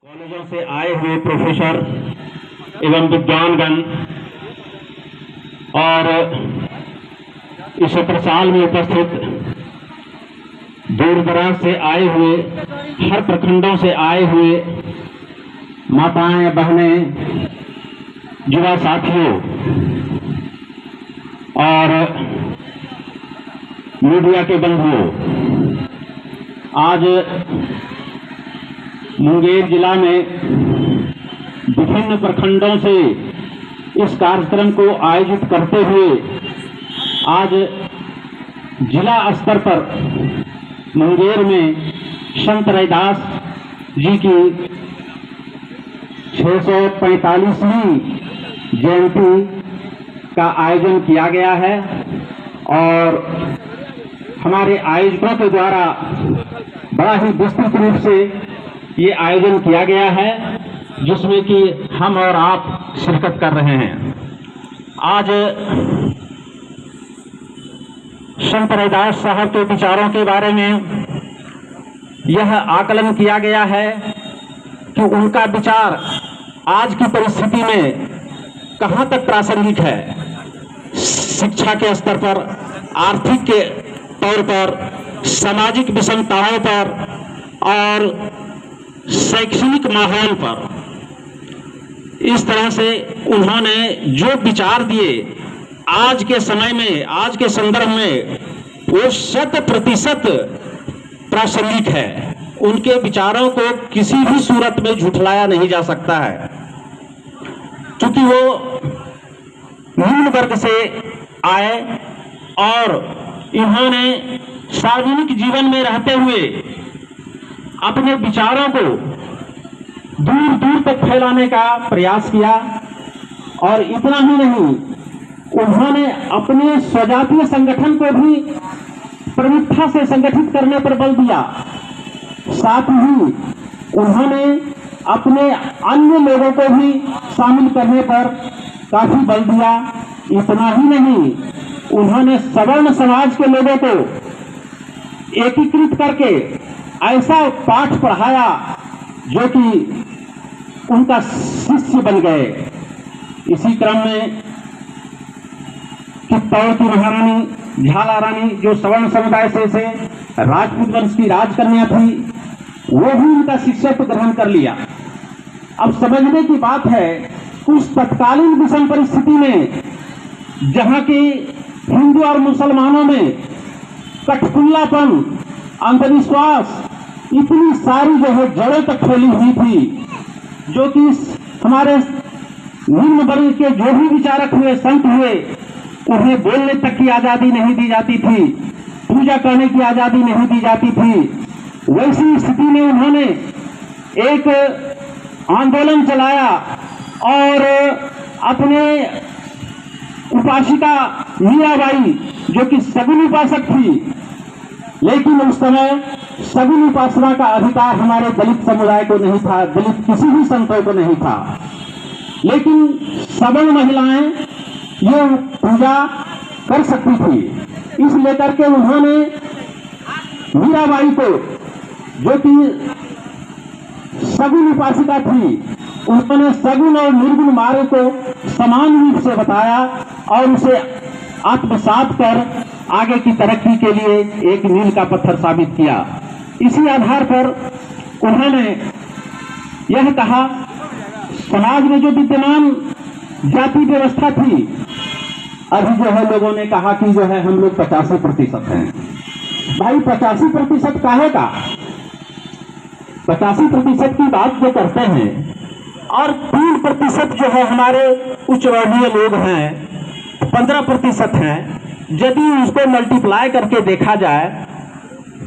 कॉलेजों से आए हुए प्रोफेसर एवं विद्वानगण और इस सत्रसाल में उपस्थित दूर दराज से आए हुए, हर प्रखंडों से आए हुए माताएं, बहनें, युवा साथियों और मीडिया के बंधुओं, आज मुंगेर जिला में विभिन्न प्रखंडों से इस कार्यक्रम को आयोजित करते हुए आज जिला स्तर पर मुंगेर में संत रैदास जी की 645वीं जयंती का आयोजन किया गया है और हमारे आयोजकों के द्वारा बड़ा ही विस्तृत रूप से ये आयोजन किया गया है, जिसमें कि हम और आप शिरकत कर रहे हैं। आज संत रैदास साहब के विचारों के बारे में यह आकलन किया गया है कि उनका विचार आज की परिस्थिति में कहाँ तक प्रासंगिक है। शिक्षा के स्तर पर, आर्थिक के तौर पर, सामाजिक विषमताओं पर और शैक्षणिक माहौल पर, इस तरह से उन्होंने जो विचार दिए आज के समय में, आज के संदर्भ में, वो 100% प्रासंगिक है। उनके विचारों को किसी भी सूरत में झुठलाया नहीं जा सकता है, क्योंकि वो निम्न वर्ग से आए और इन्होंने सार्वजनिक जीवन में रहते हुए अपने विचारों को दूर दूर तक फैलाने का प्रयास किया। और इतना ही नहीं, उन्होंने अपने स्वजातीय संगठन को भी प्रमुखता से संगठित करने पर बल दिया। साथ ही उन्होंने अपने अन्य लोगों को भी शामिल करने पर काफी बल दिया। इतना ही नहीं, उन्होंने सवर्ण समाज के लोगों को एकीकृत करके ऐसा पाठ पढ़ाया जो कि उनका शिष्य बन गए। इसी क्रम में चित्तौड़ की महारानी झाला रानी, जो सवर्ण समुदाय से राजपूत वंश की राजकन्या थी, वो भी उनका शिष्यत्व ग्रहण कर लिया। अब समझने की बात है, उस तत्कालीन विषम परिस्थिति में जहां की हिंदू और मुसलमानों में कठपुतलापन, अंधविश्वास, इतनी सारी जो है जड़ों तक फैली हुई थी, जो कि हमारे निम्न वर्ग के जो भी विचारक हुए, संत हुए, उन्हें बोलने तक की आजादी नहीं दी जाती थी, पूजा करने की आजादी नहीं दी जाती थी। वैसी स्थिति में उन्होंने एक आंदोलन चलाया और अपने उपासिका मीराबाई, जो कि सगुन उपासक थी, लेकिन उस समय सगुन उपासना का अधिकार हमारे दलित समुदाय को नहीं था, दलित किसी भी संतों को नहीं था, लेकिन सवर्ण महिलाएं ये पूजा कर सकती थी। इस लेकर के उन्होंने मीराबाई को, जो कि सगुन उपासिका थी, उन्होंने सगुन और निर्गुण मार्ग को समान रूप से बताया और उसे आत्मसात कर आगे की तरक्की के लिए एक मील का पत्थर साबित किया। इसी आधार पर उन्होंने यह कहा, समाज में जो विद्यमान जाति व्यवस्था थी, अभी जो है लोगों ने कहा कि जो है हम लोग 85% हैं। भाई 85% काहे का? 85% की बात जो करते हैं और 3% जो है हमारे उच्च वर्गीय लोग हैं, 15% हैं। यदि उसको मल्टीप्लाई करके देखा जाए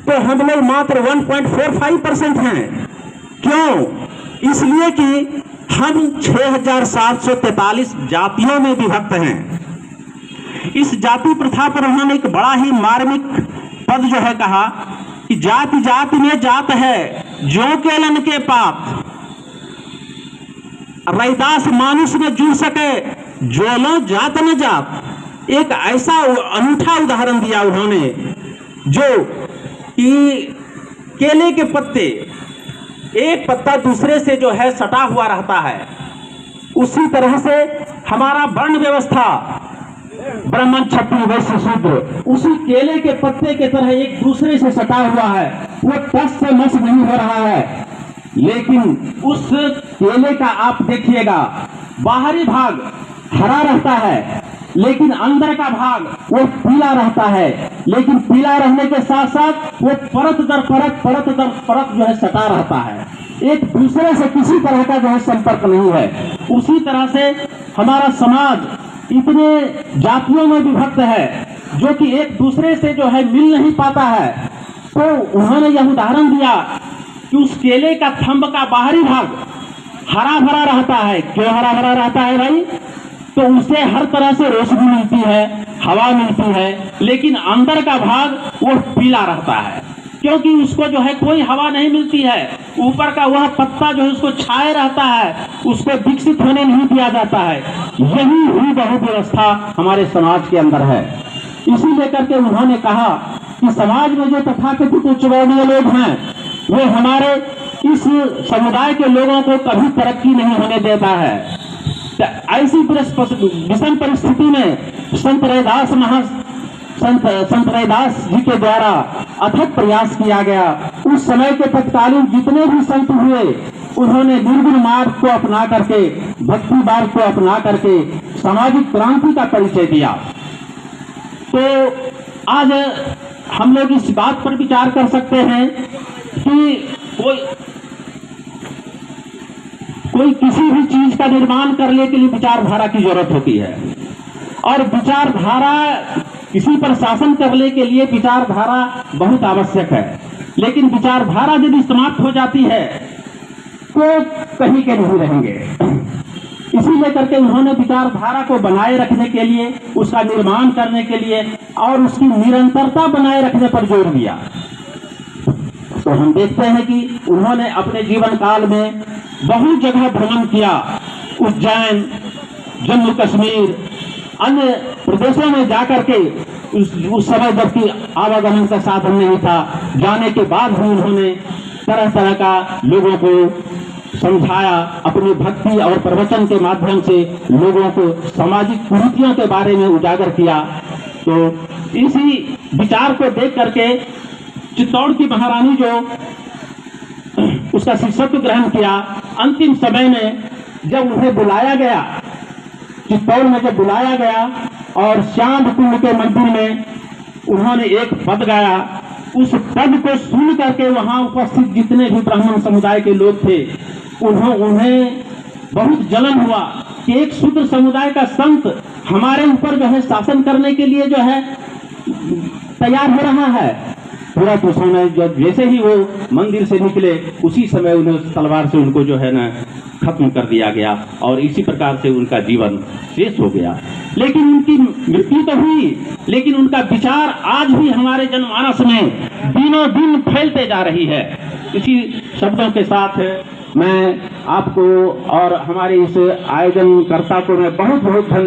तो हम लोग मात्र 1.45% हैं। क्यों? इसलिए कि हम 6743 जातियों में विभक्त हैं। इस जाति प्रथा पर उन्होंने एक बड़ा ही मार्मिक पद जो है कहा कि जाति जाति में जात है, जो केलन के पाप, रैदास मानुष में जुड़ सके, जो लो जात न जात। एक ऐसा अनूठा उदाहरण दिया उन्होंने, जो कि केले के पत्ते एक पत्ता दूसरे से जो है सटा हुआ रहता है, उसी तरह से हमारा वर्ण व्यवस्था ब्राह्मण क्षत्रिय वैश्य शूद्र उसी केले के पत्ते के तरह एक दूसरे से सटा हुआ है। वो टस से मस नहीं हो रहा है, लेकिन उस केले का आप देखिएगा बाहरी भाग हरा रहता है, लेकिन अंदर का भाग वो पीला रहता है। लेकिन पीला रहने के साथ साथ वो परत दर परत जो है सटा रहता है, एक दूसरे से किसी तरह का जो है संपर्क नहीं है। उसी तरह से हमारा समाज इतने जातियों में विभक्त है जो कि एक दूसरे से जो है मिल नहीं पाता है। तो उन्होंने यह उदाहरण दिया कि उस केले का थंब का बाहरी भाग हरा भरा रहता है। क्यों हरा भरा रहता है भाई? तो उसे हर तरह से रोशनी मिलती है, हवा मिलती है, लेकिन अंदर का भाग वो पीला रहता है, क्योंकि उसको जो है कोई हवा नहीं मिलती है। ऊपर का वह पत्ता जो है उसको छाए रहता है, उसको विकसित होने नहीं दिया जाता है। यही हुई बहु व्यवस्था हमारे समाज के अंदर है। इसी लेकर के उन्होंने कहा कि समाज में जो तथाकथित उच्च वर्णीय लोग हैं, वे हमारे इस समुदाय के लोगों को कभी तरक्की नहीं होने देता है। तो ऐसी विषम परिस्थिति में संत रैदास जी के द्वारा अथक प्रयास किया गया। उस समय के तत्कालीन जितने भी संत हुए, उन्होंने निर्गुण मार्ग को अपना करके, भक्ति मार्ग को अपना करके सामाजिक क्रांति का परिचय दिया। तो आज हम लोग इस बात पर विचार कर सकते हैं कि कोई किसी भी चीज का निर्माण करने के लिए विचारधारा की जरूरत होती है, और विचारधारा किसी पर शासन करने के लिए विचारधारा बहुत आवश्यक है। लेकिन विचारधारा यदि समाप्त हो जाती है तो कहीं के नहीं रहेंगे। इसीलिए करके उन्होंने विचारधारा को बनाए रखने के लिए, उसका निर्माण करने के लिए और उसकी निरंतरता बनाए रखने पर जोर दिया। तो हम देखते हैं कि उन्होंने अपने जीवन काल में बहुत जगह भ्रमण किया। उज्जैन, जम्मू कश्मीर, अन्य प्रदेशों में जाकर के उस समय जबकि आवागमन का साधन नहीं था, जाने के बाद भी उन्होंने तरह तरह का लोगों को समझाया, अपनी भक्ति और प्रवचन के माध्यम से लोगों को सामाजिक कुरीतियों के बारे में उजागर किया। तो इसी विचार को देख करके चित्तौड़ की महारानी जो उसका शिष्यत्व ग्रहण किया, अंतिम समय में जब उन्हें बुलाया गया, चित्तौड़ में जब बुलाया गया और श्याम कुंड के मंदिर में उन्होंने एक पद गाया, उस पद को सुन करके वहां उपस्थित जितने भी ब्राह्मण समुदाय के लोग थे, उन्हें बहुत जलन हुआ कि एक शूद्र समुदाय का संत हमारे ऊपर जो है शासन करने के लिए जो है तैयार हो रहा है। पूरा तो समय जब जैसे ही वो मंदिर से निकले, उसी समय उन्हें तलवार से उनको जो है ना खत्म कर दिया गया, और इसी प्रकार से उनका जीवन शेष हो गया। लेकिन उनकी मृत्यु तो हुई, लेकिन उनका विचार आज भी हमारे जनमानस में दिनों दिन फैलते जा रही है। इसी शब्दों के साथ मैं आपको और हमारे इस आयोजनकर्ता को मैं बहुत बहुत धन्यवाद